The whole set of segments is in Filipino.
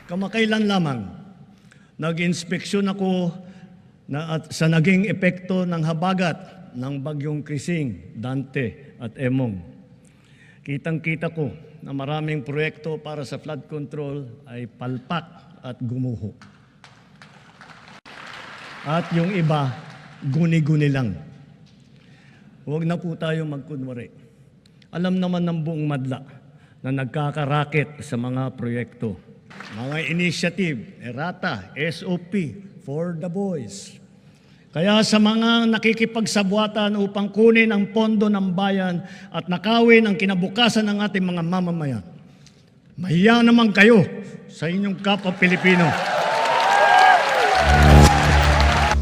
Kamakailan lamang, nag-inspeksyon ako sa naging epekto ng habagat ng bagyong Krising, Dante at Emong. Kitang-kita ko na maraming proyekto para sa flood control ay palpak at gumuho. At yung iba, guni-guni lang. Huwag na po tayo magkunwari. Alam naman ng buong madla na nagkakaraket sa mga proyekto. Mga initiative, errata, SOP, for the boys. Kaya sa mga nakikipagsabwatan upang kunin ang pondo ng bayan at nakawin ang kinabukasan ng ating mga mamamayan, mahiya naman kayo sa inyong kapwa Pilipino.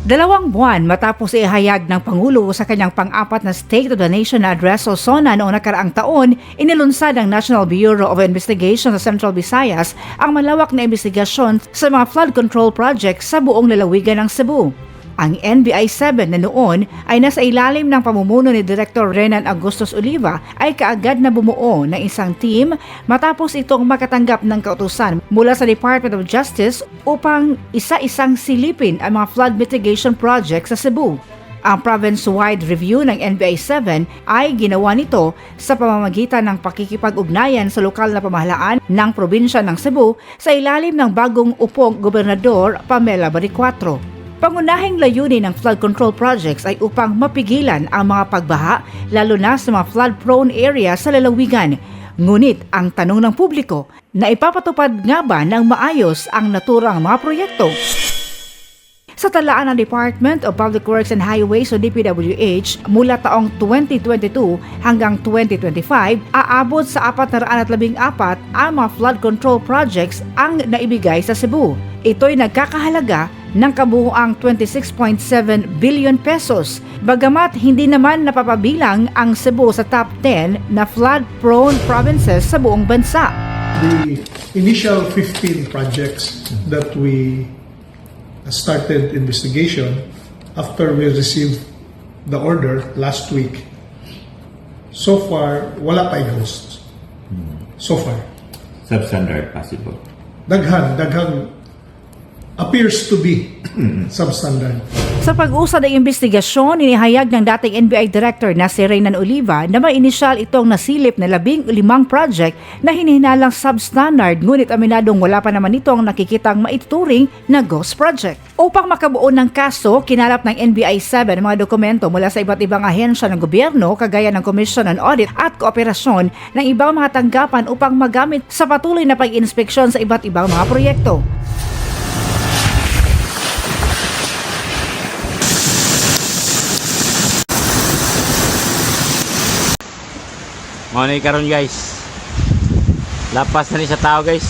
2 buwan matapos ihayag ng Pangulo sa kanyang pang-apat na State of the Nation na address o SONA noong nakaraang taon, inilunsad ng National Bureau of Investigation sa Central Visayas ang malawak na investigasyon sa mga flood control projects sa buong lalawigan ng Cebu. Ang NBI-7 na noon ay nasa ilalim ng pamumuno ni Director Renan Agustos Oliva ay kaagad na bumuo ng isang team matapos itong makatanggap ng kautusan mula sa Department of Justice upang isa-isang silipin ang mga flood mitigation projects sa Cebu. Ang province-wide review ng NBI-7 ay ginawa nito sa pamamagitan ng pakikipag-ugnayan sa lokal na pamahalaan ng probinsya ng Cebu sa ilalim ng bagong upong Gobernador Pamela Baricuatro. Pangunahing layunin ng flood control projects ay upang mapigilan ang mga pagbaha lalo na sa mga flood-prone area sa lalawigan. Ngunit ang tanong ng publiko, na ipapatupad nga ba ng maayos ang naturang mga proyekto? Sa talaan ng Department of Public Works and Highways o DPWH, mula taong 2022 hanggang 2025, aabot sa 414 ang mga flood control projects ang naibigay sa Cebu. Ito'y nagkakahalaga ng kabuuang 26.7 billion pesos. Bagamat hindi naman napapabilang ang Cebu sa top 10 na flood-prone provinces sa buong bansa. The initial 15 projects that we started investigation after we received the order last week, so far, wala pa ghosts. So far. Substandard possible. Daghan appears to be substandard. Sa pag-usad ng investigasyon, inihayag ng dating NBI Director na si Renan Oliva na may inisyal itong nasilip na 15 project na hinihinalang substandard, ngunit aminadong wala pa naman itong nakikitang maituturing na ghost project. Upang makabuo ng kaso, kinalap ng NBI-7 mga dokumento mula sa iba't ibang ahensya ng gobyerno kagaya ng Commission on Audit at Kooperasyon ng ibang mga tanggapan upang magamit sa patuloy na pag-inspeksyon sa iba't ibang mga proyekto. Mga na karon guys, lapas na ni sa tao guys.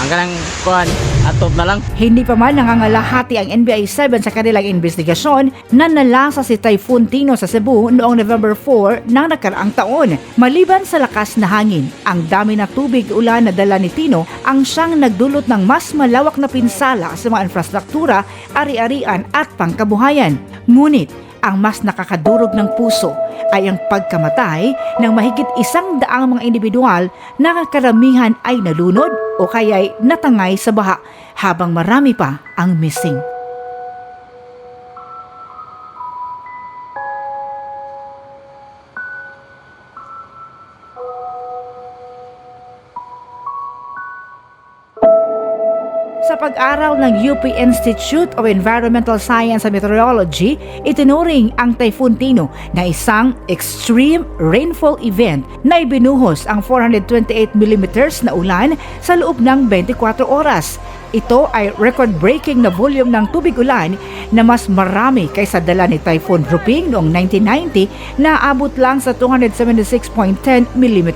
Ang kanang kuhan, atop na lang. Hindi pa man nangangalahati ang NBI-7 sa kanilang investigasyon na nalasa si Typhoon Tino sa Cebu noong November 4 ng nakaraang taon. Maliban sa lakas na hangin, ang dami na tubig ulan na dala ni Tino ang siyang nagdulot ng mas malawak na pinsala sa mga infrastruktura, ari-arian at pangkabuhayan. Ngunit, ang mas nakakadurog ng puso ay ang pagkamatay ng mahigit 100 mga individual na karamihan ay nalunod o kaya'y natangay sa baha habang marami pa ang missing. Sa pag-aral ng UP Institute of Environmental Science and Meteorology, itinuring ang Typhoon Tino na isang extreme rainfall event na ibinuhos ang 428 mm na ulan sa loob ng 24 oras. Ito ay record-breaking na volume ng tubig ulan na mas marami kaysa dala ni Typhoon Ruping noong 1990 na abot lang sa 276.10 mm.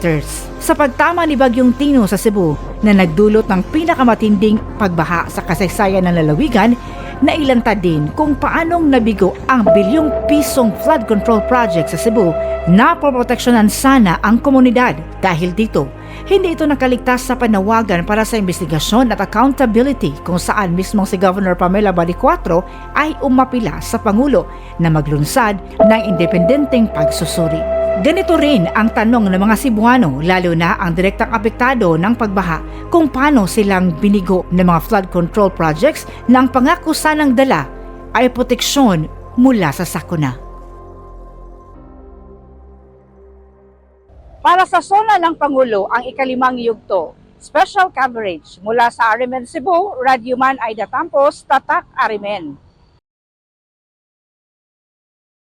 Sa pagtama ni Bagyong Tino sa Cebu na nagdulot ng pinakamatinding pagbaha sa kasaysayan ng lalawigan, nailantad din kung paanong nabigo ang bilyong pisong flood control project sa Cebu na poproteksyonan sana ang komunidad. Dahil dito, hindi ito nakaligtas sa panawagan para sa investigasyon at accountability kung saan mismong si Governor Pamela Baricuatro ay umapila sa Pangulo na maglunsad ng independenteng pagsusuri. Ganito rin ang tanong ng mga Cebuano, lalo na ang direktang apektado ng pagbaha, kung paano silang binigo ng mga flood control projects na ang pangako sanang dala ay proteksyon mula sa sakuna. Para sa Sona ng Pangulo ang ikalimang yugto, special coverage mula sa Arimen Cebu, Radyoman Aida Campos, Tatak Arimen.